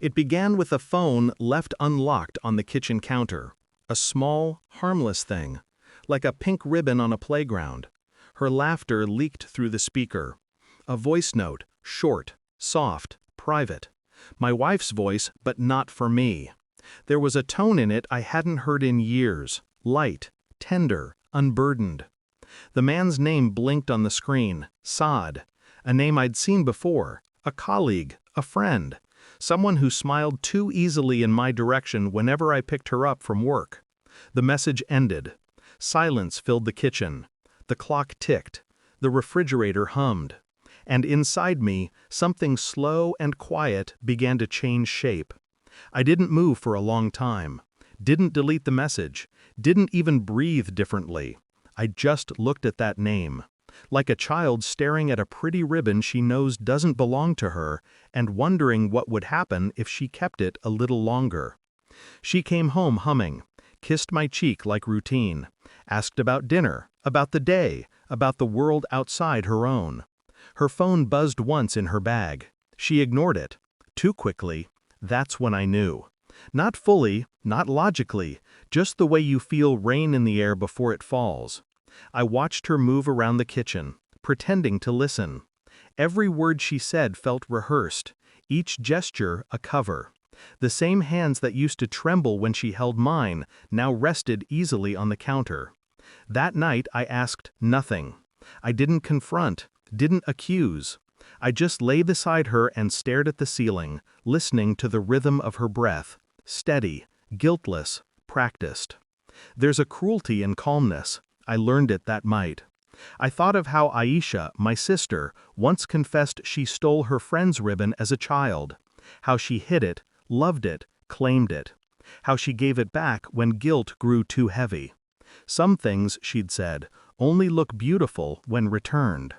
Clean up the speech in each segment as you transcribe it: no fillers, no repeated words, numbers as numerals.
It began with a phone left unlocked on the kitchen counter. A small, harmless thing, like a pink ribbon on a playground. Her laughter leaked through the speaker. A voice note, short, soft, private. My wife's voice, but not for me. There was a tone in it I hadn't heard in years, light, tender, unburdened. The man's name blinked on the screen, Saad, a name I'd seen before, a colleague, a friend, someone who smiled too easily in my direction whenever I picked her up from work. The message ended. Silence filled the kitchen. The clock ticked. The refrigerator hummed. And inside me, something slow and quiet began to change shape. I didn't move for a long time. Didn't delete the message. Didn't even breathe differently. I just looked at that name. Like a child staring at a pretty ribbon she knows doesn't belong to her and wondering what would happen if she kept it a little longer. She came home humming, kissed my cheek like routine, asked about dinner, about the day, about the world outside her own. Her phone buzzed once in her bag. She ignored it. Too quickly. That's when I knew. Not fully, not logically, just the way you feel rain in the air before it falls. I watched her move around the kitchen, pretending to listen. Every word she said felt rehearsed, each gesture a cover. The same hands that used to tremble when she held mine now rested easily on the counter. That night I asked nothing. I didn't confront, didn't accuse. I just lay beside her and stared at the ceiling, listening to the rhythm of her breath, steady, guiltless, practiced. There's a cruelty in calmness. I learned it that night. I thought of how Aisha, my sister, once confessed she stole her friend's ribbon as a child, how she hid it, loved it, claimed it, how she gave it back when guilt grew too heavy. Some things, she'd said, only look beautiful when returned.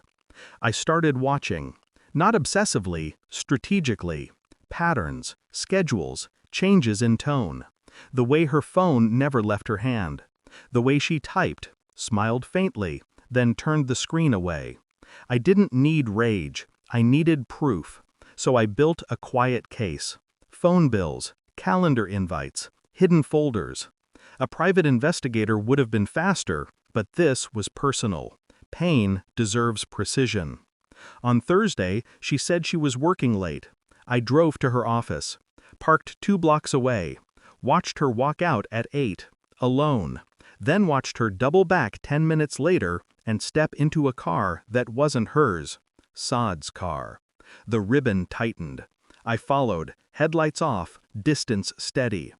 I started watching, not obsessively, strategically, patterns, schedules, changes in tone, the way her phone never left her hand, the way she typed, smiled faintly, then turned the screen away. I didn't need rage, I needed proof, so I built a quiet case. Phone bills, calendar invites, hidden folders. A private investigator would have been faster, but this was personal. Pain deserves precision. On Thursday, she said she was working late. I drove to her office, parked 2 blocks away, watched her walk out at 8, alone, then watched her double back 10 minutes later and step into a car that wasn't hers, Saad's car. The ribbon tightened. I followed, headlights off, distance steady.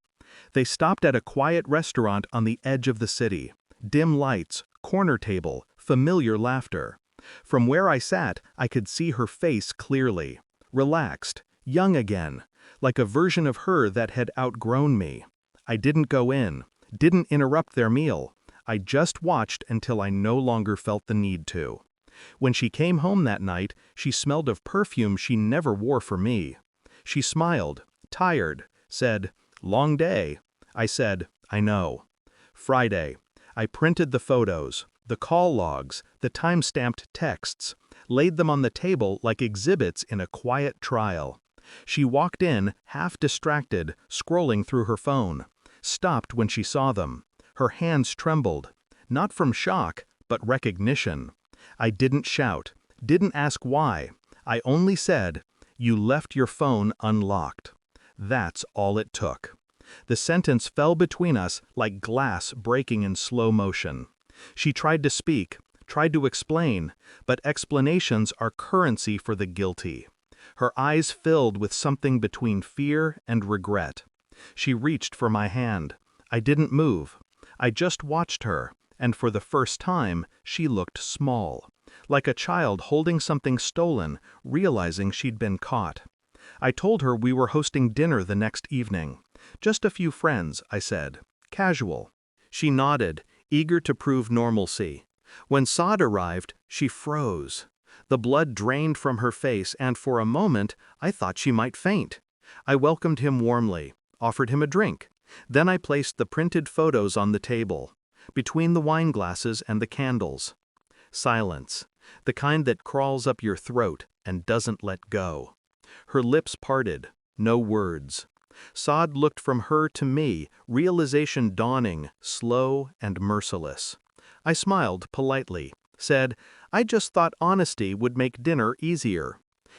They stopped at a quiet restaurant on the edge of the city. Dim lights, corner table, familiar laughter. From where I sat, I could see her face clearly. Relaxed, young again, like a version of her that had outgrown me. I didn't go in, didn't interrupt their meal. I just watched until I no longer felt the need to. When she came home that night, she smelled of perfume she never wore for me. She smiled, tired, said, "Long day." I said, "I know." Friday. I printed the photos, the call logs, the time-stamped texts, laid them on the table like exhibits in a quiet trial. She walked in, half distracted, scrolling through her phone. Stopped when she saw them. Her hands trembled. Not from shock, but recognition. I didn't shout, didn't ask why. I only said, "You left your phone unlocked." That's all it took. The sentence fell between us like glass breaking in slow motion. She tried to speak, tried to explain, but explanations are currency for the guilty. Her eyes filled with something between fear and regret. She reached for my hand. I didn't move. I just watched her, and for the first time, she looked small. Like a child holding something stolen, realizing she'd been caught. I told her we were hosting dinner the next evening. Just a few friends, I said. Casual. She nodded, eager to prove normalcy. When Saad arrived, she froze. The blood drained from her face, and for a moment, I thought she might faint. I welcomed him warmly, offered him a drink. Then I placed the printed photos on the table, between the wine glasses and the candles. Silence, the kind that crawls up your throat and doesn't let go. Her lips parted, No words. Sod looked from her to me, realization dawning, slow and merciless. I smiled politely, said, I just thought honesty would make dinner easier.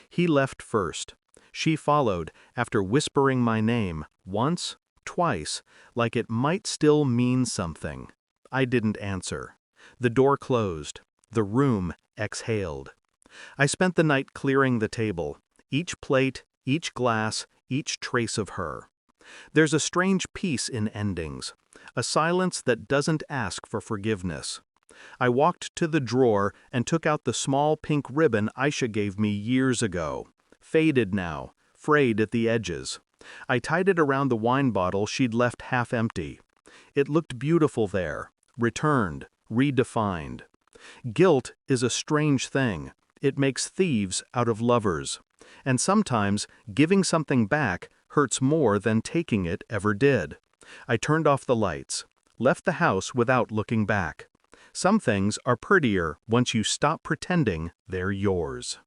He left first. She followed, after whispering my name, once, twice, like it might still mean something. I didn't answer. The door closed. The room exhaled. I spent the night clearing the table, each plate, each glass, each trace of her. There's a strange peace in endings, a silence that doesn't ask for forgiveness. I walked to the drawer and took out the small pink ribbon Aisha gave me years ago. Faded now, frayed at the edges. I tied it around the wine bottle she'd left half empty. It looked beautiful there, returned, redefined. Guilt is a strange thing. It makes thieves out of lovers. And sometimes giving something back hurts more than taking it ever did. I turned off the lights, left the house without looking back. Some things are prettier once you stop pretending they're yours.